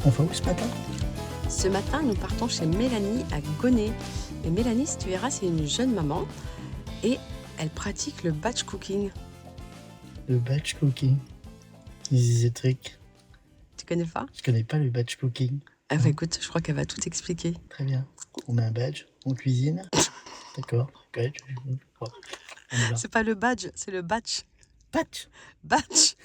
On va où ce matin? Ce matin, nous partons chez Mélanie à Gonnet. Et Mélanie, si tu verras, c'est une jeune maman et elle pratique le batch cooking. Le batch cooking. Easy trick. Tu connais pas? Je connais pas le batch cooking. Ah bah écoute, je crois qu'elle va tout expliquer. Très bien. On met un badge, on cuisine. D'accord. Badge. Bon, on y va. C'est pas le badge, c'est le batch. Batch. Batch.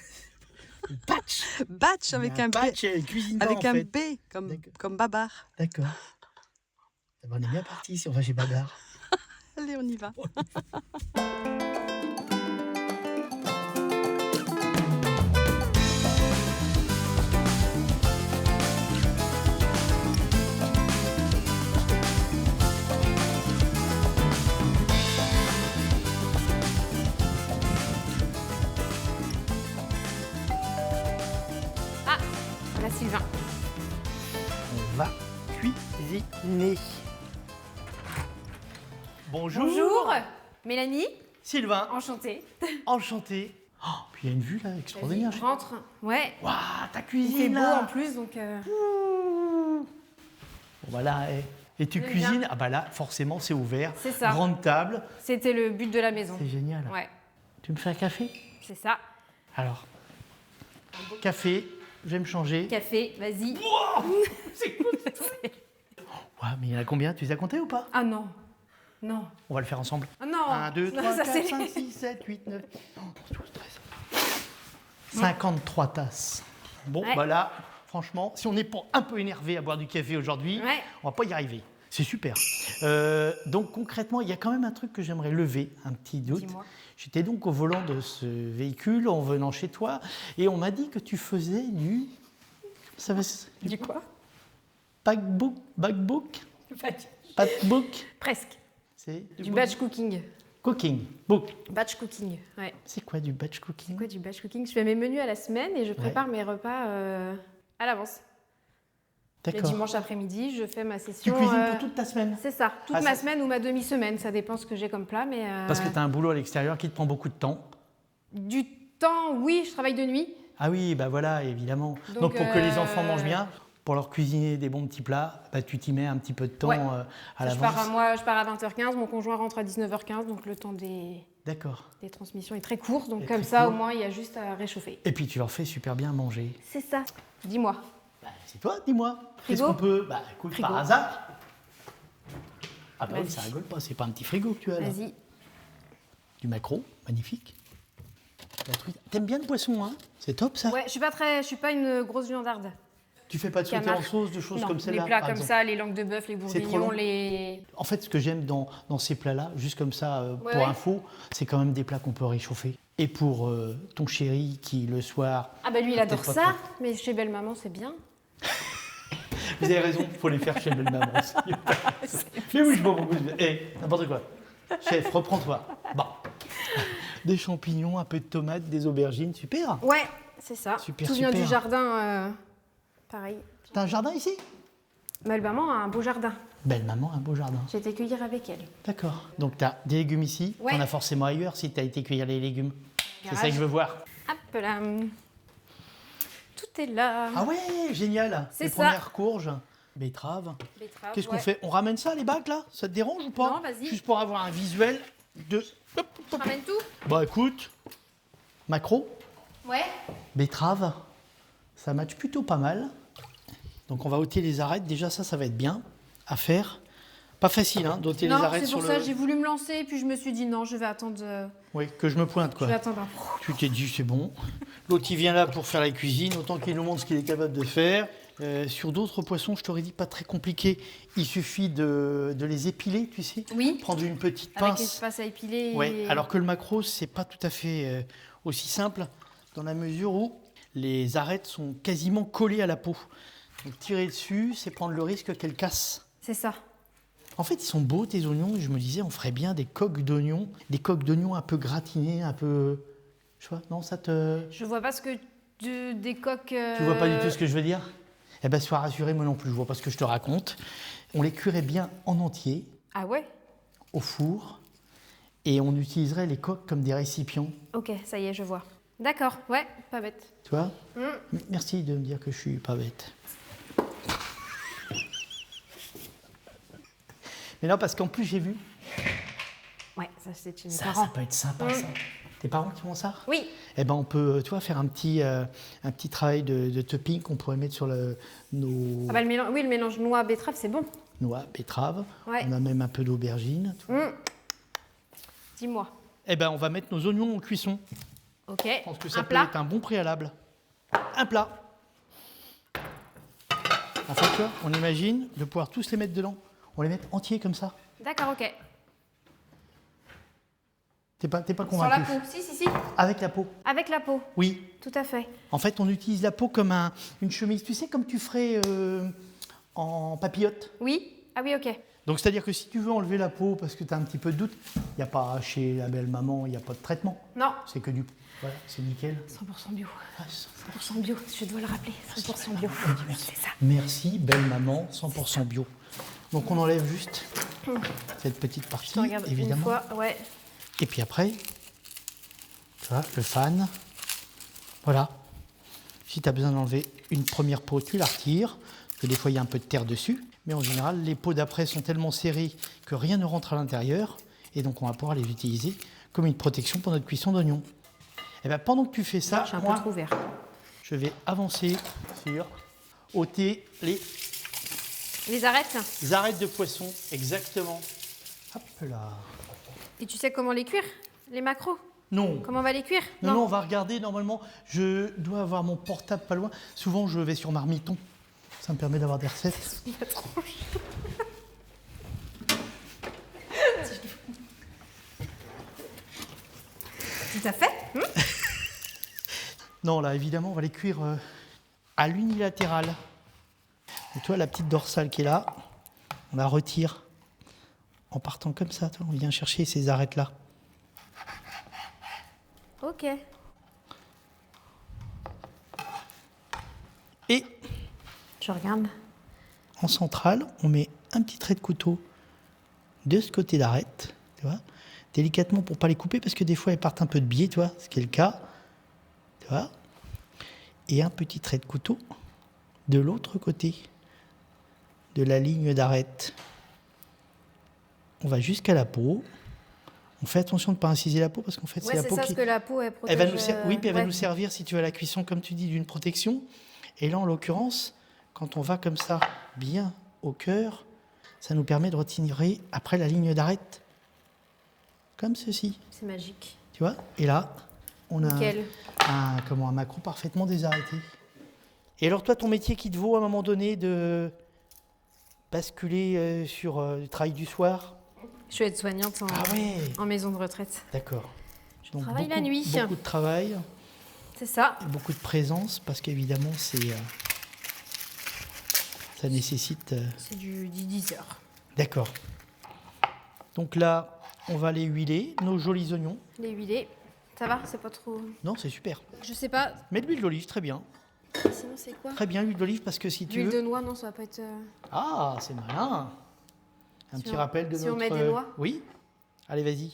Batch. Batch avec un B. batch, cuisine pas, Avec en un fait. B, comme D'accord. Babar. D'accord. Eh ben, on est bien parti si on va chez Babar. Allez, on y va. Ah, voilà Sylvain. On va cuisiner. Bonjour. Bonjour, Mélanie, Sylvain. enchantée. Enchanté. Oh, puis il y a une vue là extraordinaire. Je rentre. Ouais, Waouh, ta il cuisine fait beau là. en plus, donc... Bon voilà, et tu J'aime cuisines, bien. ah bah là forcément c'est ouvert, C'est ça. grande table, C'était le but de la maison. c'est génial. Ouais, Tu me fais un café? c'est ça. Alors, café, je vais me changer. Café, vas-y. C'est cool. Ouais, mais il y en a combien? Tu les as comptés ou pas? Ah non, non. On va le faire ensemble. Ah non. 1, 2, Non, 3, ça, 4, c'est- 5, 6, 7, 8, 9, 12, 13. 53 tasses. Bon, Ouais. bah là, franchement, si on est pas un peu énervé à boire du café aujourd'hui, Ouais. on va pas y arriver. C'est super. Donc concrètement, il y a quand même un truc que j'aimerais lever, un petit doute. Dis-moi. J'étais donc au volant de ce véhicule en venant chez toi et on m'a dit que tu faisais du... Ça va, Du quoi? packbook, packbook, Presque. c'est Du batch cooking. cooking, book. Batch cooking, ouais. C'est quoi du batch cooking? C'est quoi du batch cooking? Je fais mes menus à la semaine et je prépare mes repas à l'avance. Le D'accord. dimanche après-midi, je fais ma Tu session... cuisines pour toute ta semaine? C'est ça, toute Ah, ma ça- semaine ou ma demi-semaine, ça dépend ce que j'ai comme plat, mais... Parce que tu as un boulot à l'extérieur qui te prend beaucoup de temps. Du temps, oui, je travaille de nuit. Ah oui, bah voilà, évidemment. Donc, Donc, pour que les enfants mangent bien, pour leur cuisiner des bons petits plats, bah, tu t'y mets un petit peu de temps Ouais. à Je pars l'avance. je pars à 20h15, mon conjoint rentre à 19h15, donc le temps des D'accord. transmissions est très court. Donc Et comme très ça, court. au moins, il y a juste à réchauffer. Et puis tu leur fais super bien manger. C'est ça. Dis-moi. Bah, c'est toi, dis-moi. Qu'est-ce Frigo qu'on peut... Bah écoute, Frigo. par hasard. Ah bah oui, Vas-y. ça rigole pas, c'est pas un petit frigo que tu as là. Vas-y. Du maquereau, magnifique. La truite. T'aimes bien le poisson, hein? C'est top ça. Ouais, je suis pas une grosse viandarde. Tu fais pas de sauté Canard. en sauce, de choses Non, comme les celle-là plats par comme exemple. ça, les langues de bœuf, les C'est trop long. bourguignons, les... En fait, ce que j'aime dans ces plats-là, juste comme ça, Ouais, pour ouais. info, c'est quand même des plats qu'on peut réchauffer. Et pour ton chéri qui, le soir... Ah bah lui, il adore peut-être ça, pas mais chez Belle Maman, c'est bien. Vous avez raison, il faut les faire chez belle maman aussi. Mais oui, je vois beaucoup. N'importe quoi. Chef, reprends-toi. Bon. Des champignons, un peu de tomates, des aubergines, super. Ouais, c'est ça. Super, Tout vient super. du jardin, pareil. T'as un jardin ici? Belle Maman a un beau jardin. Belle maman, un beau jardin. J'ai été cueillir avec elle. D'accord. Donc t'as des légumes ici, Ouais. t'en as forcément ailleurs si t'as été cueillir les légumes. C'est ça Garage. que je veux voir. Hop là. Tout est là. Ah ouais, génial. C'est Les ça. premières courges, betteraves. Betterave, Qu'est-ce qu'on ouais. fait? On ramène ça, les bacs, là? Ça te dérange ou pas? Non, vas-y. Juste pour avoir un visuel de... Hop, hop, Je hop. ramène tout? Bah écoute, maquereau, Ouais. betterave, ça match plutôt pas mal. Donc on va ôter les arêtes. Déjà ça va être bien à faire. Pas facile, hein, d'ôter les Non, arêtes c'est sur pour le... ça, j'ai voulu me lancer, puis je me suis dit non, je vais attendre. Oui, que je me pointe, Je quoi. vais attendre un Tu t'es dit, c'est bon. L'autre, il vient là pour faire la cuisine, autant qu'il nous montre ce qu'il est capable de faire. Sur d'autres poissons, je t'aurais dit pas très compliqué. Il suffit de les épiler, tu sais. Oui. Prendre une petite avec pince. espace à épiler. Ouais, alors que le maquereau, c'est pas tout à fait aussi simple, dans la mesure où les arêtes sont quasiment collées à la peau. Donc tirer dessus, c'est prendre le risque qu'elles cassent. C'est ça. En fait, ils sont beaux tes oignons, et je me disais, on ferait bien des coques d'oignons un peu gratinées, un peu... Je vois, non, ça te... Je vois pas ce que des coques. Tu vois pas du tout ce que je veux dire? Eh ben, sois rassuré, moi non plus, je vois pas ce que je te raconte. On les cuirait bien en entier, Ah ouais. au four, et on utiliserait les coques comme des récipients. Ok, ça y est, je vois. D'accord. Ouais, pas bête. Tu vois? Merci de me dire que je suis pas bête. Mais non, parce qu'en plus, j'ai vu. Ouais, ça c'est chez mes Ça parents. peut être sympa, ça. Tes parents qui font ça? Oui. Eh ben, on peut, tu vois, faire un petit travail de topping qu'on pourrait mettre sur nos Ah bah, le mélange noix betterave, c'est bon. noix, betteraves. Ouais. On a même un peu d'aubergine. Dis-moi. Eh ben, on va mettre nos oignons en cuisson. Ok. Je pense que ça Un peut plat. être un bon préalable. Un plat. En fait, tu vois, on imagine de pouvoir tous les mettre dedans. On les met entiers comme ça. D'accord, ok. T'es pas Sur convaincu? la peau. Si. Avec la peau. Avec la peau. Oui. Tout à fait. En fait, on utilise la peau comme une chemise. Tu sais, comme tu ferais en papillote. Oui. Ah oui, ok. Donc, c'est-à-dire que si tu veux enlever la peau parce que tu as un petit peu de doute, il n'y a pas chez la belle maman, il n'y a pas de traitement. Non. C'est que du... Voilà, c'est nickel. 100% bio. Ah, 100% bio, je dois le rappeler. 100% bio. C'est ça. merci, belle maman, 100% bio. Donc, on enlève juste cette petite Je partie, te regarde évidemment. une fois, ouais. Et puis après, tu vois, le fan. Voilà. Si tu as besoin d'enlever une première peau, tu la retires. Parce que des fois, il y a un peu de terre dessus. Mais en général, les peaux d'après sont tellement serrées que rien ne rentre à l'intérieur. Et donc, on va pouvoir les utiliser comme une protection pour notre cuisson d'oignons. Et bien, pendant que tu fais ça, Je suis un moi, peu trop vert. je vais avancer sur ôter Les arêtes. les arêtes de poisson. Exactement. Hop là. Et tu sais comment les cuire, les macros? Non. Comment on va les cuire? Non, on va regarder. Normalement, je dois avoir mon portable pas loin. Souvent, je vais sur Marmiton. Ça me permet d'avoir des recettes. La tronche. Tout à fait. Non, là, évidemment, on va les cuire à l'unilatéral. Et toi, la petite dorsale qui est là, on la retire en partant comme ça. Toi, on vient chercher ces arêtes-là. Ok. Et Je regarde. en centrale, on met un petit trait de couteau de ce côté d'arête, tu vois, délicatement pour pas les couper, parce que des fois, elles partent un peu de biais, tu vois, ce qui est le cas. Tu vois. Et un petit trait de couteau de l'autre côté de la ligne d'arête. On va jusqu'à la peau. On fait attention de ne pas inciser la peau parce qu'en fait, Ouais, c'est la c'est peau ça, qui. parce que la peau, elle protège. Elle va nous oui, puis elle va ouais. nous servir, si tu veux, à la cuisson, comme tu dis, d'une protection. Et là, en l'occurrence, quand on va comme ça, bien au cœur, ça nous permet de retirer après la ligne d'arête. Comme ceci, C'est magique. tu vois. Et là, on a Nickel. un macro parfaitement désarrêté. Et alors, toi, ton métier qui te vaut à un moment donné de basculer sur le travail du soir? Je suis aide-soignante Ah ouais, en maison de retraite. d'accord. Donc, travaille la nuit. Beaucoup de travail, C'est ça. et beaucoup de présence, parce qu'évidemment, ça nécessite... C'est du 10 heures. D'accord. Donc là, on va les huiler, nos jolis oignons. Les huilés. Ça va, c'est pas trop. Non, c'est super. Je sais pas. Mets de l'huile d'olive, très bien. Sinon, c'est quoi? Très bien, l'huile d'olive, parce que si tu L'huile veux... de noix, non, ça va pas être. Ah, c'est malin. Un Si petit on- rappel de si notre... on met des noix? Oui. Allez, vas-y.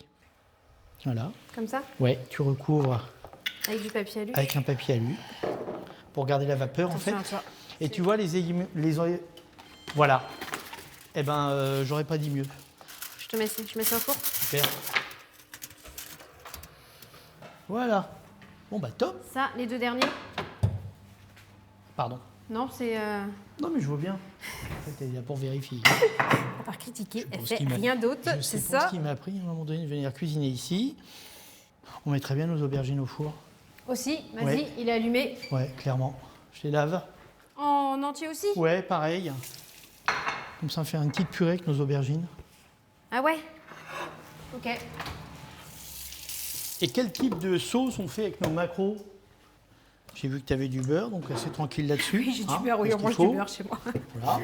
Voilà. Comme ça? Ouais, tu recouvres Avec du papier alu? avec un papier alu pour garder la vapeur, en fait. Attention à toi. Et tu vois, voilà. Eh ben, j'aurais pas dit mieux. Je mets ça au four? Super. Voilà. Bon, bah, top. Ça, les deux derniers? Pardon. Non, c'est. Non, mais je vois bien. En fait, elle est là pour vérifier. À part critiquer, Je elle pense fait qu'il m'a- rien d'autre, Je c'est sais pas ça? ce qui m'a pris à un moment donné de venir cuisiner ici. On mettrait bien nos aubergines au four. Aussi, vas-y, Ouais. il est allumé. Ouais, clairement. Je les lave. En entier aussi? Ouais, pareil. Comme ça, on fait une petite purée avec nos aubergines. Ah ouais? Ok. Et quel type de sauce on fait avec nos macros? J'ai vu que tu avais du beurre, donc assez tranquille là-dessus. Oui, j'ai du hein, beurre, oui, c'est on ce mange qu'il du faut. beurre chez moi. Voilà.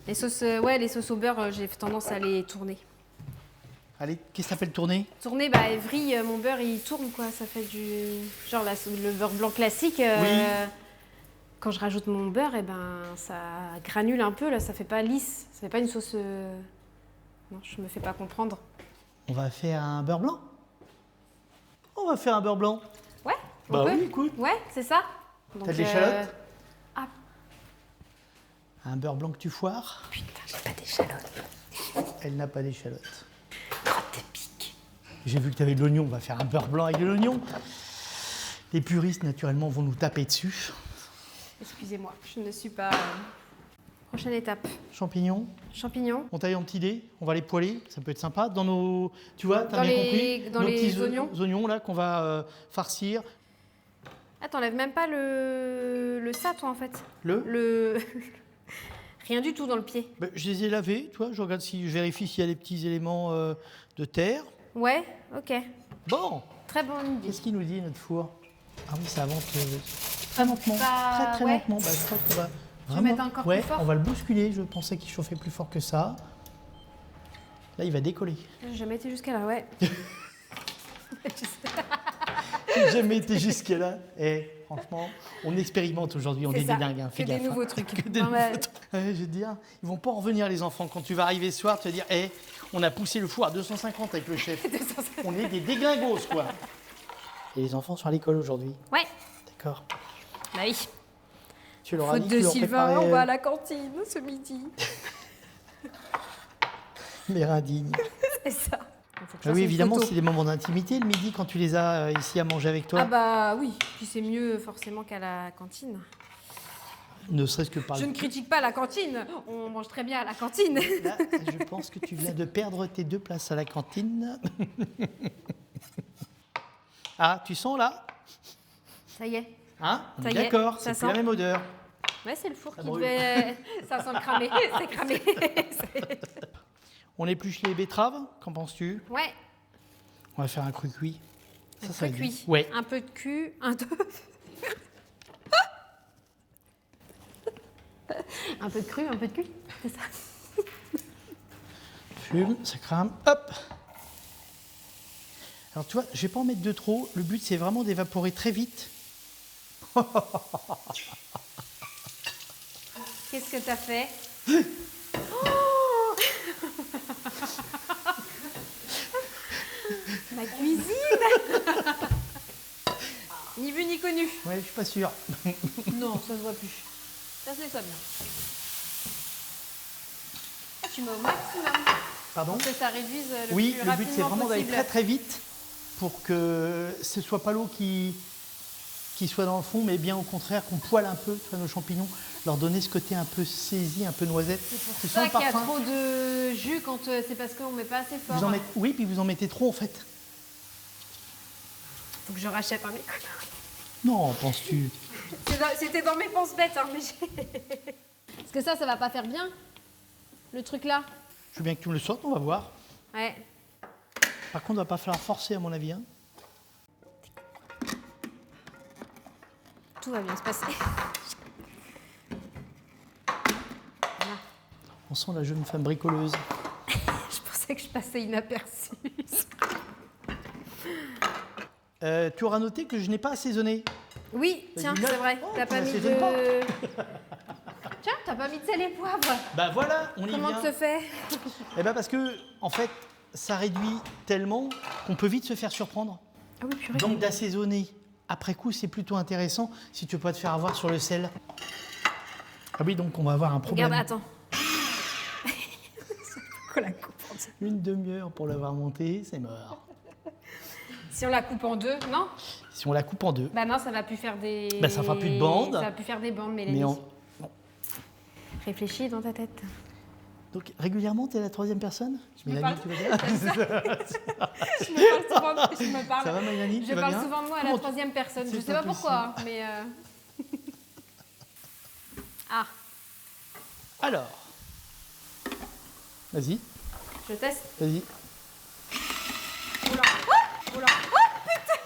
Les sauces, les sauces au beurre, j'ai tendance à les tourner. Allez, qu'est-ce que t'appelles tourner? Tourner, bah, elle vrille, mon beurre, il tourne, quoi. Ça fait du. Genre le beurre blanc classique. Oui. Quand je rajoute mon beurre, eh ben, ça granule un peu, là, ça fait pas lisse. Ça fait pas une sauce. Non, je me fais pas comprendre. On va faire un beurre blanc? On va faire un beurre blanc. Ouais? on Bah peut oui, écoute. Ouais, c'est ça. Donc, T'as de l'échalote? Ah, Un beurre blanc que tu foires. putain, j'ai pas d'échalote. Elle n'a pas d'échalote. Ah, t'es pique. J'ai vu que tu avais de l'oignon, on va faire un beurre blanc avec de l'oignon. Les puristes, naturellement, vont nous taper dessus. Excusez-moi, je ne suis pas... Prochaine étape. Champignons, Champignons. on taille en petits dés, on va les poêler, ça peut être sympa. Dans nos, tu vois, t'as Dans bien les- compris, dans nos les petits oignons. oignons là qu'on va farcir. Ah, t'enlèves même pas le ça, toi, en fait. Le Rien du tout dans le pied. Ben, je les ai lavés, tu vois, je regarde si je vérifie s'il y a des petits éléments de terre. Ouais, ok. Bon, Très bonne idée. qu'est-ce qu'il nous dit notre four? Ah oui, ça avance très lentement, Bah, très ouais. lentement. Bah, je crois qu'on va Tu veux mettre encore plus ouais, fort on va le bousculer. Je pensais qu'il chauffait plus fort que ça. Là, il va décoller. J'ai jamais été jusqu'à là, ouais. J'ai jamais été jusqu'à là. Et franchement, on expérimente aujourd'hui, on est C'est des ça, dingues. Hein, fais que des gaffe, hein. nouveaux trucs. Que des Non, mais- nouveaux trucs. Ouais, je vais te dire, ils vont pas en revenir les enfants. Quand tu vas arriver ce soir, tu vas dire, on a poussé le four à 250 avec le chef. On est des déglingos, quoi. Et les enfants sont à l'école aujourd'hui. Ouais, D'accord. bah oui. Tu leur as Faute dit, de tu leur Sylvain, préparais, on va à la cantine ce midi. les indignes. C'est ça. Faut que je Ah fasse oui, une évidemment, photo. c'est des moments d'intimité le midi quand tu les as ici à manger avec toi. Ah bah oui, puis c'est mieux forcément qu'à la cantine. Ne serait-ce que par Je ne critique pas la cantine, on mange très bien à la cantine. Là, je pense que tu viens de perdre tes 2 places à la cantine. Ah, tu sens là? Ça y est. Hein? On Ça est y est, d'accord, ça c'est plus la sent. même odeur. Ouais, c'est le four Ça qui brûle. devait... Ça sent le cramé, c'est cramé. On épluche les betteraves, qu'en penses-tu? Ouais, On va faire un cru cuit. Ça un va peu être bien. cuit. Ouais. Un peu de cul, un peu... un peu de cru, un peu de cul, c'est ça. Fume, ça crame. Hop! Alors tu vois, je vais pas en mettre de trop. Le but, c'est vraiment d'évaporer très vite. Qu'est-ce que t'as fait? Ma cuisine. Ni vu ni connu. Ouais, je suis pas sûr. Non, ça se voit plus. Ça c'est ça bien. Tu mets au maximum Pardon? pour que ça réduise le Oui, plus le but, c'est rapidement vraiment d'aller possible. très très vite pour que ce soit pas l'eau qui soit dans le fond, mais bien au contraire qu'on poêle un peu tu vois, nos champignons, leur donner ce côté un peu saisi, un peu noisette. C'est pour Tu sens ça le qu'il y a parfum? trop de jus quand c'est parce qu'on met pas assez fort. Vous en mettez, oui, puis vous en mettez trop en fait. Faut que je rachète un micro. Non, penses-tu? C'était dans mes penses bêtes, hein, mais Parce que ça va pas faire bien, le truc là. Je veux bien que tu me le sortes, on va voir. Ouais. Par contre, il va pas falloir forcer à mon avis. Hein. Tout va bien se passer. On sent la jeune femme bricoleuse. Je pensais que je passais inaperçue. Tu auras noté que je n'ai pas assaisonné. Oui, tiens, Vas-y, c'est vrai. oh, T'as pas ça mis s'étonne de... Tiens, t'as pas mis de sel et poivre. Bah voilà, on y Comment vient. tu te fais? Eh ben parce que, en fait, ça réduit tellement qu'on peut vite se faire surprendre. Ah oui, purée. Donc d'assaisonner après coup, c'est plutôt intéressant si tu veux pas te faire avoir sur le sel. Ah oui, donc on va avoir un problème. Regarde, attends. Qu'on la coupe en deux. Une demi-heure pour l'avoir monté, c'est mort. Si on la coupe en deux, non? Si on la coupe en deux, Bah non, ça va plus faire des... Bah, ça fera plus de bandes. Ça va plus faire des bandes, Mélanie. mais on... Réfléchis dans ta tête. Donc régulièrement, tu es la troisième personne? me Mélanie, parle. tu vas bien? Je me parle souvent, je me parle. Ça va Mélanie, Je tu vas parle bien? souvent de moi à Comment la tu- troisième personne. C'est Je sais pas pas pourquoi, hein, mais... Ah, Alors, vas-y, je teste. vas-y. Oula. Ah, oula. Ah, putain.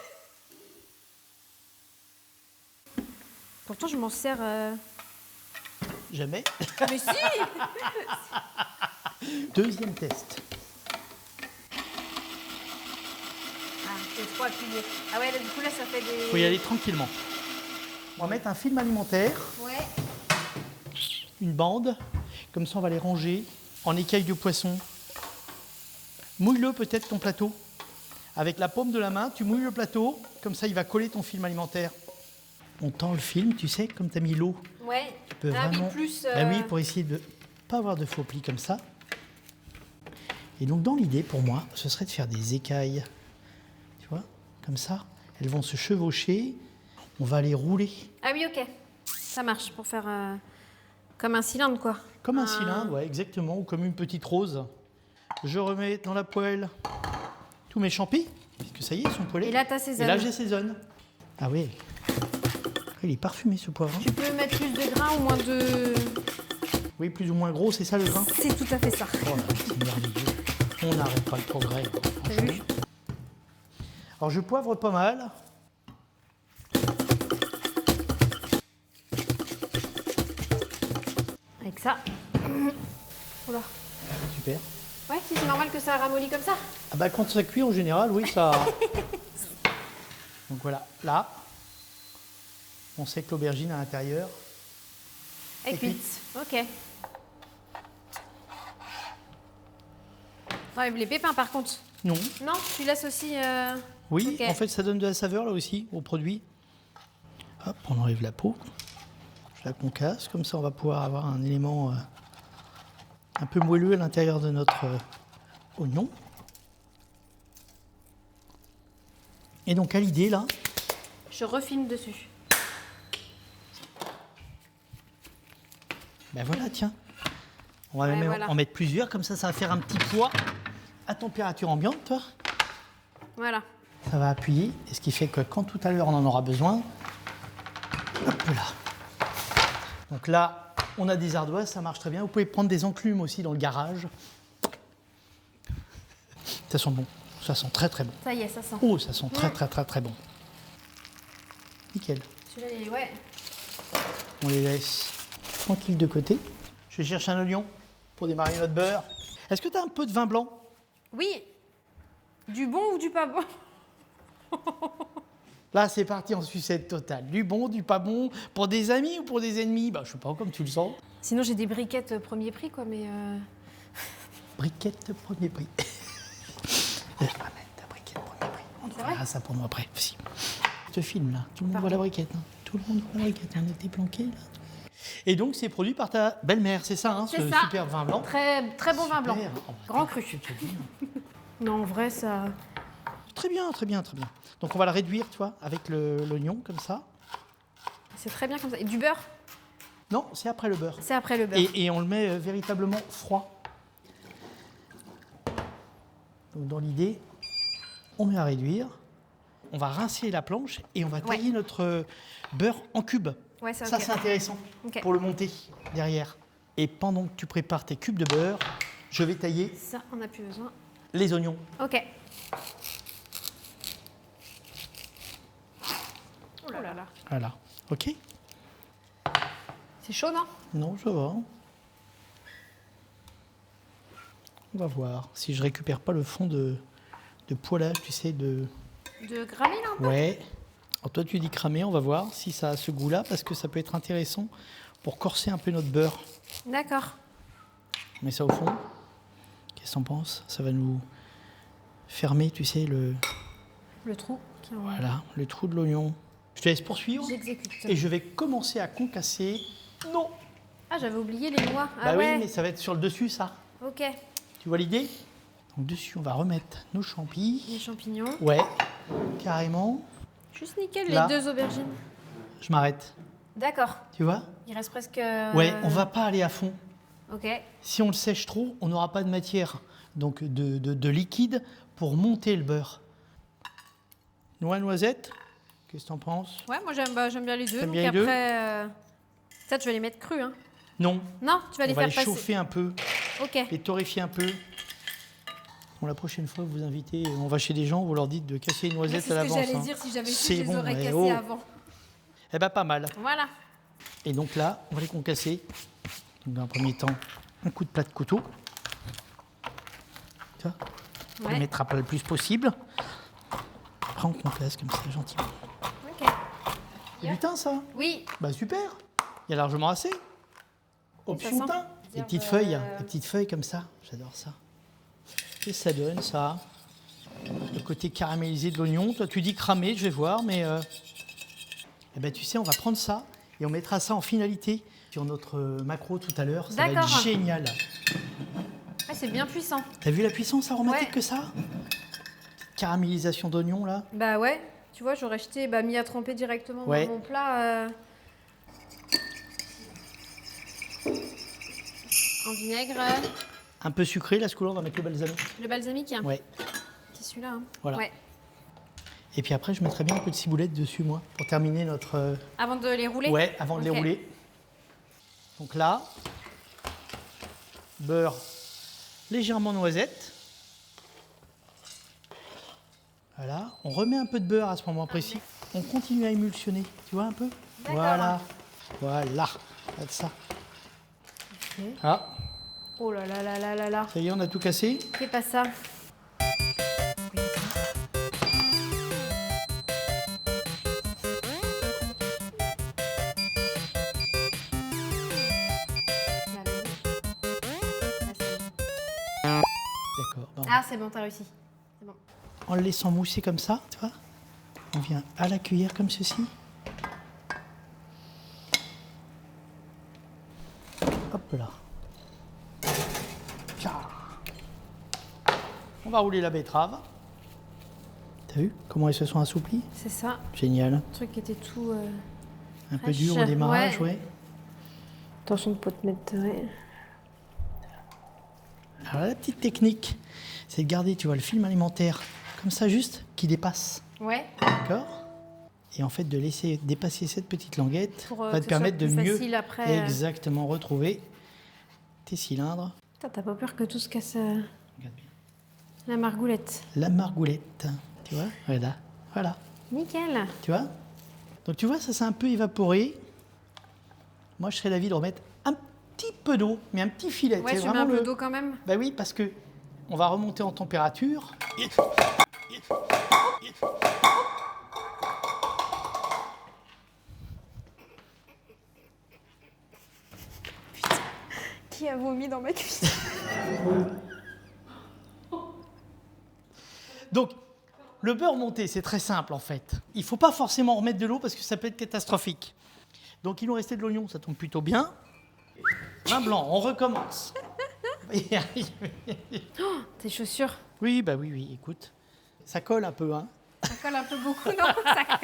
Pourtant, je m'en sers... Jamais. Mais si. Deuxième test. Ah, c'est trop appuyé. Ah ouais, là, du coup, là, ça fait des... Faut y aller tranquillement. On va mettre un film alimentaire, Ouais. une bande, comme ça on va les ranger en écailles de poisson. Mouille-le peut-être ton plateau. Avec la paume de la main, tu mouilles le plateau, comme ça il va coller ton film alimentaire. On tend le film, tu sais, comme tu as mis l'eau. Ouais. Tu peux Ah vraiment... oui, plus... Bah oui, pour essayer de ne pas avoir de faux plis comme ça. Et donc dans l'idée, pour moi, ce serait de faire des écailles. Tu vois, comme ça. Elles vont se chevaucher. On va les rouler. Ah oui, ok. Ça marche pour faire comme un cylindre, quoi. Comme un cylindre, ouais, exactement, ou comme une petite rose. Je remets dans la poêle tous mes champis, puisque ça y est, ils sont poêlés. Et là, tu Et assaisonnes. là, j'assaisonne. Ah oui. Il est parfumé, ce poivron. Tu peux mettre plus de grains ou moins de... Oui, plus ou moins gros, c'est ça le grain. C'est tout à fait ça. Oh là, c'est merveilleux. On n'arrête pas le progrès. T'as vu? Alors, je poivre pas mal. Avec ça. Oula. Super. Ouais, si c'est normal que ça ramollit comme ça. Ah bah, quand ça cuit, en général, oui, ça... Donc voilà, là, on sait que l'aubergine à l'intérieur... Et Et cuite. Ok. T'enlèves les pépins par contre. Non. Non, tu laisses aussi... Oui, Ok. en fait, ça donne de la saveur, là aussi, au produit. Hop, on enlève la peau. Je la concasse, comme ça, on va pouvoir avoir un élément un peu moelleux à l'intérieur de notre oignon. Et donc, à l'idée, là, Je refilme dessus. ben voilà, tiens. On va Ouais, même voilà. en mettre plusieurs, comme ça va faire un petit poids à température ambiante, toi. Voilà. Ça va appuyer, et ce qui fait que quand tout à l'heure on en aura besoin, hop là. Donc là, on a des ardoises, ça marche très bien. Vous pouvez prendre des enclumes aussi dans le garage. Ça sent bon, ça sent très très bon. Ça y est, ça sent. Oh, ça sent très très très très bon. Nickel. Celui-là, il est... Ouais. On les laisse tranquilles de côté. Je vais chercher un oignon pour démarrer notre beurre. Est-ce que tu as un peu de vin blanc? Oui. Du bon ou du pas bon? Là, c'est parti en sucette totale. Du bon, du pas bon, pour des amis ou pour des ennemis? Bah, je sais pas, comme tu le sens. Sinon, j'ai des briquettes premier prix, quoi, mais... Briquette de premier prix. Je vais mettre ta briquette premier prix. On C'est verra vrai ça pour moi après. Si. Ce film là, tout le monde voit la briquette. Hein. Tout le monde voit la briquette. On était planqués là. Et donc, c'est produit par ta belle-mère, c'est ça, hein, ce C'est ça. super vin blanc? Très, très bon vin blanc. Super. Oh, bah, Grand cru. je te dis, hein. Non, en vrai, ça... Très bien, très bien, très bien. Donc, on va la réduire, tu vois, avec l'oignon, comme ça. C'est très bien comme ça. Et du beurre? Non, c'est après le beurre. C'est après le beurre. Et on le met véritablement froid. Donc, dans l'idée, on met à réduire. On va rincer la planche et on va tailler notre beurre en cubes. Ouais, ça, Ça, ok. c'est intéressant Ok. pour le monter derrière. Et pendant que tu prépares tes cubes de beurre, je vais tailler Ça, on n'a plus besoin. les oignons. Ok. Oh là là. Voilà. OK? C'est chaud, non? Non, ça va. On va voir si je récupère pas le fond de poêlage, tu sais, de... De grammer, là, un peu? Ouais. Alors toi, tu dis cramer, on va voir si ça a ce goût-là, parce que ça peut être intéressant pour corser un peu notre beurre. D'accord. On met ça au fond. Qu'est-ce que t'en penses? Ça va nous fermer, tu sais, Le trou. Qui en... voilà, le trou de l'oignon. Je te laisse poursuivre. J'exécute. Et je vais commencer à concasser. Non. Ah, j'avais oublié les noix. Bah Ah ouais. oui, mais ça va être sur le dessus, ça. Ok. Tu vois l'idée? Donc dessus, on va remettre nos champis. Les champignons. Ouais, carrément. Juste nickel, Là. les 2 aubergines. Je m'arrête. D'accord. Tu vois? Il reste presque... Ouais, on va pas aller à fond. Ok. Si on le sèche trop, on n'aura pas de matière, donc de liquide pour monter le beurre. Noix, noisette, qu'est-ce que t'en penses? Ouais, moi j'aime bien les deux. T'aimes Donc bien les deux après, ça tu vas les mettre crus, hein? Non, Non, tu vas on les va faire les passer. chauffer un peu, Ok. les torréfier un peu. Bon, la prochaine fois, vous invitez, on va chez des gens, vous leur dites de casser une Moi, noisette c'est à ce que l'avance. j'allais hein. dire, si j'avais su, C'est je les bon, aurais ouais, cassés oh. avant. Eh ben pas mal. Voilà. Et donc là, on va les concasser. Donc, dans un premier temps, un coup de plat de couteau. Tu vois, on les Ouais. mettre à plat le plus possible. Après, on concasse comme ça, gentiment. Ok. C'est du thym, ça? Oui. Bah super. Il y a largement assez. Option sent thym. Des dire, petites feuilles comme ça. J'adore ça. Et ça donne ça. Le côté caramélisé de l'oignon. Toi, tu dis cramé, je vais voir, mais eh ben, tu sais, on va prendre ça et on mettra ça en finalité sur notre maquereau tout à l'heure. Ça va être D'accord. génial. Ah, c'est bien puissant. T'as vu la puissance aromatique Ouais. que ça? Caramélisation d'oignon là. Bah ouais, tu vois, j'aurais jeté, mis à tremper directement Ouais. dans mon plat. En vinaigre. Un peu sucré là ce coup-là, on va mettre le balsamique. Le balsamique, Ouais. c'est celui-là. Hein. Voilà. Ouais. Et puis après, je mettrais bien un peu de ciboulette dessus, moi, pour terminer notre. Avant de les rouler. Ouais, avant de les Ok. rouler. Donc là, beurre légèrement noisette. Voilà. On remet un peu de beurre à ce moment précis. On continue à émulsionner. Tu vois un peu? D'accord. Voilà. Voilà. Regarde ça. Ok. Ah, Oh là là là là là là. ça y est, on a tout cassé. Fais pas ça. D'accord. Bon. Ah, c'est bon, t'as réussi. C'est bon. En le laissant mousser comme ça, tu vois, on vient à la cuillère comme ceci. Hop là. Tcha. On va rouler la betterave. T'as vu comment elles se sont assouplies? C'est ça. Génial. Le truc qui était tout. Un peu Fraîche. dur au démarrage, Ouais. ouais. Attention de pas te mettre. Ouais. Alors la petite technique, c'est de garder, tu vois, le film alimentaire comme ça juste, qui dépasse. Ouais. D'accord? Et en fait, de laisser dépasser cette petite languette Pour va que te ce permettre soit de plus mieux facile après. exactement retrouver tes cylindres. Putain, t'as pas peur que tout se casse Regarde bien. la margoulette. La margoulette, tu vois? Voilà, voilà, Nickel. tu vois? Donc tu vois, ça s'est un peu évaporé. Moi, je serais d'avis de remettre un petit peu d'eau, mais un petit filet. Ouais, c'est tu mets un vraiment peu le- d'eau quand même. Bah oui, parce que on va remonter en température. Qui a vomi dans ma cuisine? Donc, le beurre monté, c'est très simple en fait. Il ne faut pas forcément remettre de l'eau parce que ça peut être catastrophique. Donc, il nous restait de l'oignon, ça tombe plutôt bien. Vin blanc, on recommence. On va y arriver. Tes chaussures, Oui, bah oui, oui, écoute. Ça colle un peu, hein. ça colle un peu beaucoup, non? Ça-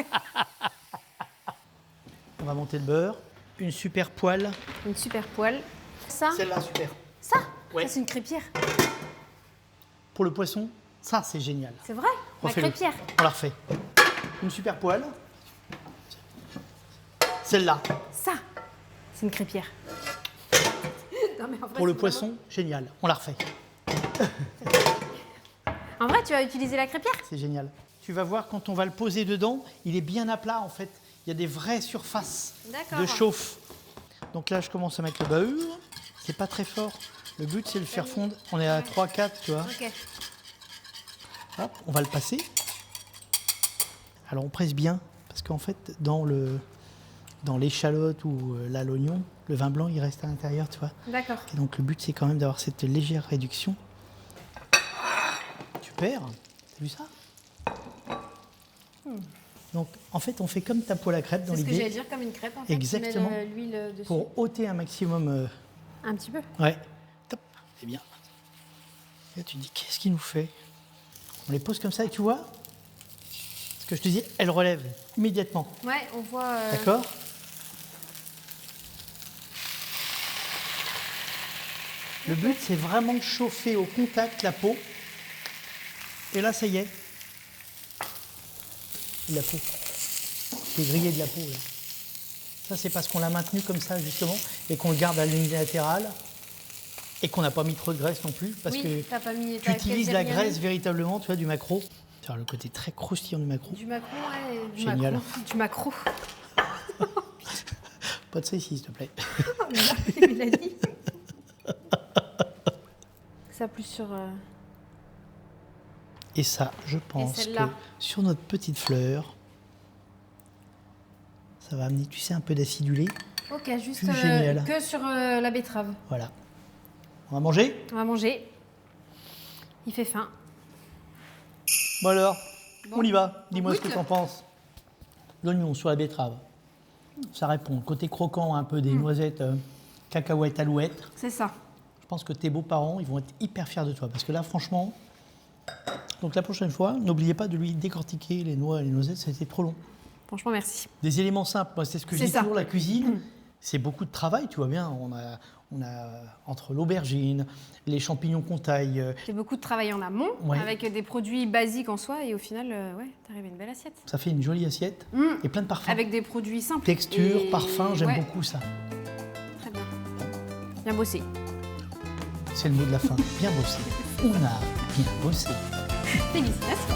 On va monter le beurre. Une super poêle. Une super poêle. Ça, Celle-là, super. ça, Ouais. ça c'est une crêpière. Pour le poisson, ça, c'est génial. C'est vrai? La Refais-le. crêpière. On la refait. Une super poêle. Celle-là, Ça, c'est une crêpière. Non, mais en vrai, pour le c'est poisson, génial. On la refait. vraiment- En vrai, tu vas utiliser la crêpière? C'est génial. Tu vas voir, quand on va le poser dedans, il est bien à plat, en fait. Il y a des vraies surfaces D'accord. de chauffe. Donc là, je commence à mettre le beurre. C'est pas très fort. Le but, c'est de le faire fondre. On est à 3-4, tu vois. Ok. Hop, on va le passer. Alors, on presse bien, parce qu'en fait, dans l'échalote ou là, l'oignon, le vin blanc, il reste à l'intérieur, tu vois. D'accord. Et donc, le but, c'est quand même d'avoir cette légère réduction. Super. T'as vu ça? Donc, en fait, on fait comme ta poêle à crêpes dans C'est ce que j'allais l'idée, dire, comme une crêpe en fait. Exactement. Tu mets l'huile dessus. pour ôter un maximum. Un petit peu. Ouais. Top. C'est bien. Et là, tu te dis, qu'est-ce qu'il nous fait? On les pose comme ça et tu vois, ce que je te dis, elles relèvent immédiatement. Ouais, on voit. D'accord? Le but, c'est vraiment de chauffer au contact la peau. Et là, ça y est. La peau. C'est grillé de la peau, là. Ça, c'est parce qu'on l'a maintenu comme ça, justement, et qu'on le garde à l'unilatéral, et qu'on n'a pas mis trop de graisse non plus, parce oui, que t'as pas mis. tu t'as utilises quasi la rien graisse mis. véritablement, tu vois, du maquereau. Tu vois, le côté très croustillant du maquereau. Du macro, ouais. Du Génial. macro. Du macro. Pas de ça ici, s'il te plaît. Il l'a dit. Ça plus sur. Et ça, je pense que celle-là. sur notre petite fleur, ça va amener, tu sais, un peu d'acidulé. Ok, juste C'est génial. que sur la betterave. Voilà. On va manger? On va manger. Il fait faim. Bon alors, Bon, on y va. on Dis-moi ce que goûte. tu en penses. L'oignon sur la betterave. Ça répond. Côté croquant, un peu des noisettes, cacahuètes, alouettes. C'est ça. Je pense que tes beaux-parents, ils vont être hyper fiers de toi. Parce que là, franchement, donc la prochaine fois, n'oubliez pas de lui décortiquer les noix et les noisettes, c'était trop long. Franchement, merci. Des éléments simples, moi, c'est ce que je C'est dis ça. toujours, la cuisine, c'est beaucoup de travail, tu vois bien. On a entre l'aubergine, les champignons qu'on taille, C'est beaucoup de travail en amont, Ouais. avec des produits basiques en soi, et au final, ouais, t'arrives à une belle assiette. ça fait une jolie assiette et plein de parfums. Avec des produits simples. Texture, Et- parfum, j'aime ouais, beaucoup ça. Très bien. Bien bossé. C'est le mot de la fin, bien bossé. On a bien bossé. Félicitations.